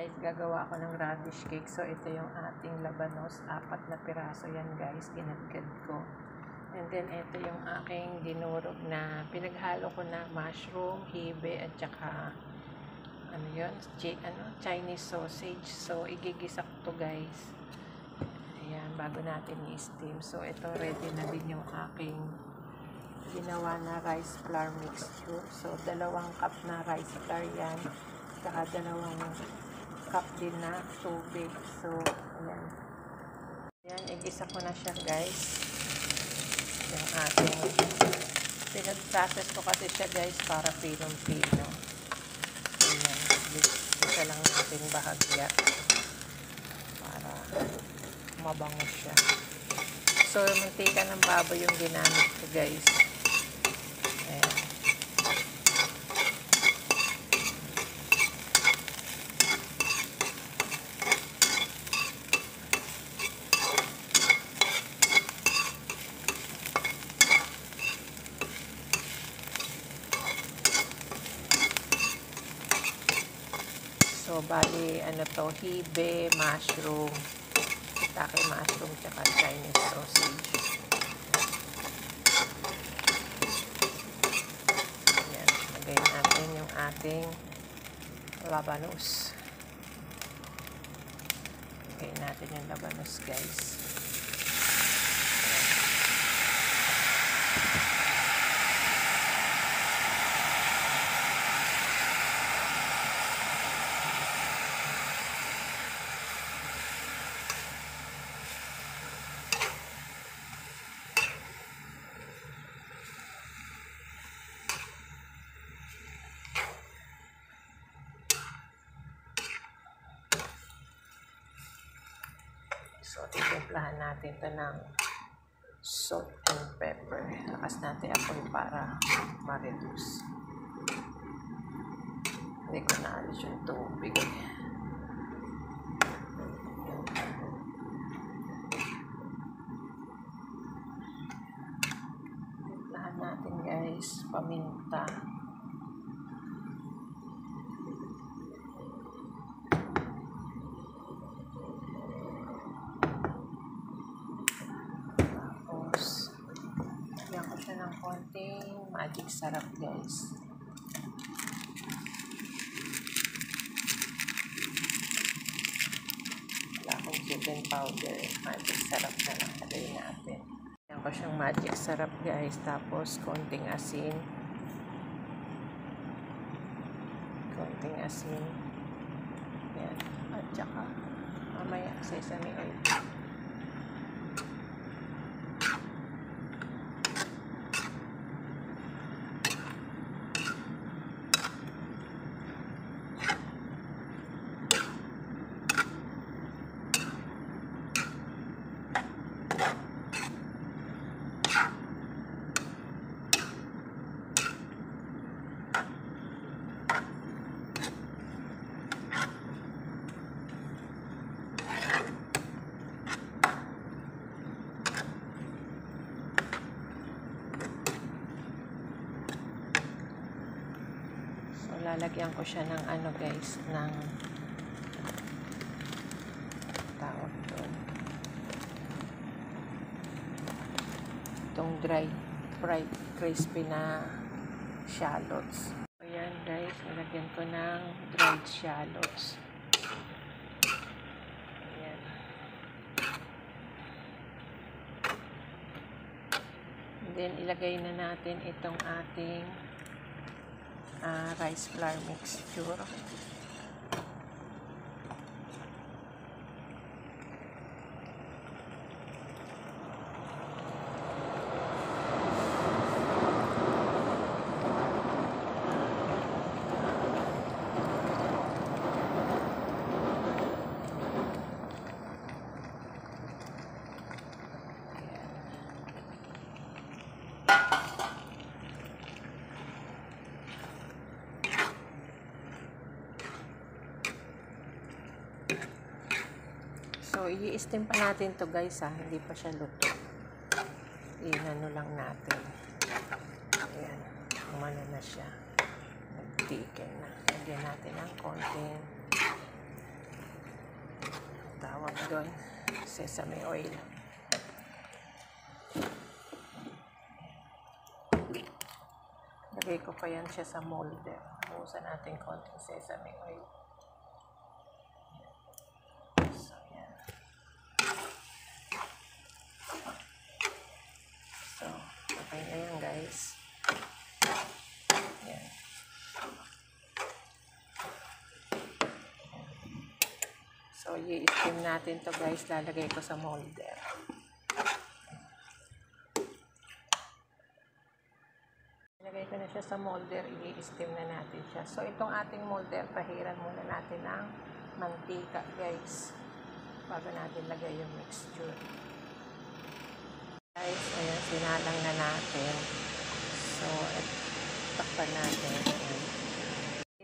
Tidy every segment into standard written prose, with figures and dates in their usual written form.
guys, gagawa ako ng radish cake. So ito yung ating labanos, 4 na piraso yan guys, ginadgad ko. And then ito yung aking dinurog na pinaghalo ko na mushroom, hibe at saka ano yun, Chinese sausage. So igigisa ko to guys. Ayan, bago natin i-steam. So ito ready na din yung aking ginawa na rice flour mixture. So 2 cup na rice flour yan. Saka 2 cup din na tubig. So, ayan. Ayan, igisa ko na siya guys. Yung ating, pinag-process ko kasi siya guys para pinong-pino. Ayan, isa lang natin bahagya para mabango siya. So, mantika ng baboy yung ginamit ko guys. Ayan. So, bali, ano to, hibe, mushroom, shiitake mushroom, tsaka Chinese sausage. Ayan, lagay natin yung ating labanos. Lagay natin yung labanos, guys. So, titimplahan natin ito ng salt and pepper. Lakas natin apoy para ma-reduce. Hindi ko naalis yung tubig. Timplahan natin guys, paminta. Lagyan ko siya ng konting magic sarap guys. Wala akong chicken powder. Magic sarap na lang lagay natin. Lagyan ko siyang magic sarap guys. Tapos konting asin. Konting asin. Yan. At saka mamaya sesame oil. Lalagyan ko siya ng ano guys, ng tawag doon. Itong dry, fried, crispy na shallots. Ayan guys, nalagyan ko ng dried shallots. Ayan. And then ilagay na natin itong ating rice flour mixture. So, i-steam pa natin to guys ha. Hindi pa siya luto. Inano lang natin. Ayan. Umano na siya. Nag-thicken na. Lagyan natin ng konting tawag doon, sesame oil. Lagay ko pa yan siya sa molder. Buhusan natin konting sesame oil. So, yan. So, okay na yan guys. Yan. So, i-steam natin to guys. Lalagay ko sa molder. Ilagay ko na siya sa molder. I-steam na natin siya. So, itong ating molder, pahiran muna natin ng mantika guys. Bago natin lagay yung mixture. Guys, ayan, sinalang na natin. So, takpan natin. Ayan.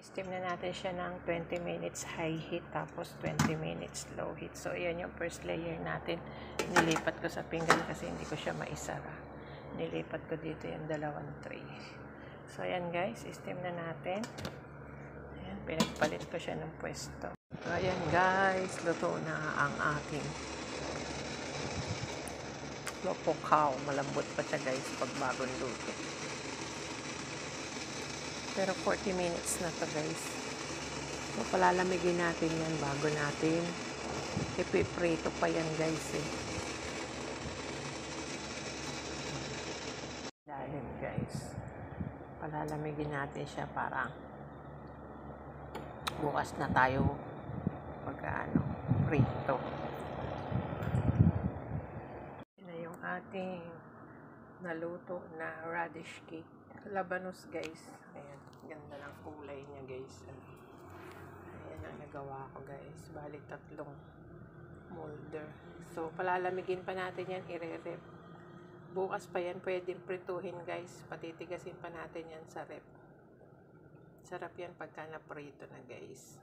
Steam na natin siya ng 20 minutes high heat, tapos 20 minutes low heat. So, ayan yung first layer natin. Nilipat ko sa pinggan kasi hindi ko siya maisara. Nilipat ko dito yung dalawang tray. So, ayan guys, steam na natin. Ayan, pinagpalit ko siya ng pwesto. So, ayan guys, luto na ang aking lopokaw. Malambot pa siya guys pag bagong luto. Pero 40 minutes na to guys. So, palalamigin natin yan bago natin ipiprito pa yan guys eh. Dahil guys, palalamigin natin siya para bukas na tayo prito. Ating naluto na radish cake. Labanos guys. Ayan. Ganda ng kulay niya guys. Ayan ang nagawa ko guys. Bali 3 molder. So palalamigin pa natin yan. I-rep. Bukas pa yan pwedeng prituhin guys. Patitigasin pa natin yan sa rep. Sarap yan pagka naprito na guys.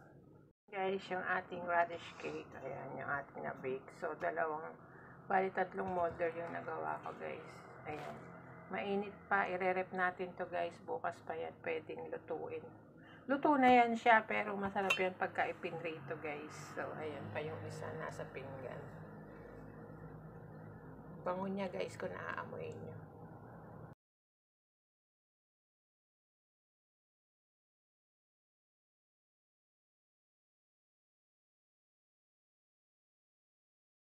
Guys, yung ating radish cake. Ayan yung ating na-bake. So bali 3 molder yung nagawa ko guys. Ayan. Mainit pa. I-rep natin to guys. Bukas pa yan. Pwedeng lutuin. Luto na yan siya. Pero masarap yan pagka ipinrito guys. So ayan pa yung isa nasa pinggan. Bango niya guys kung naaamoy nyo.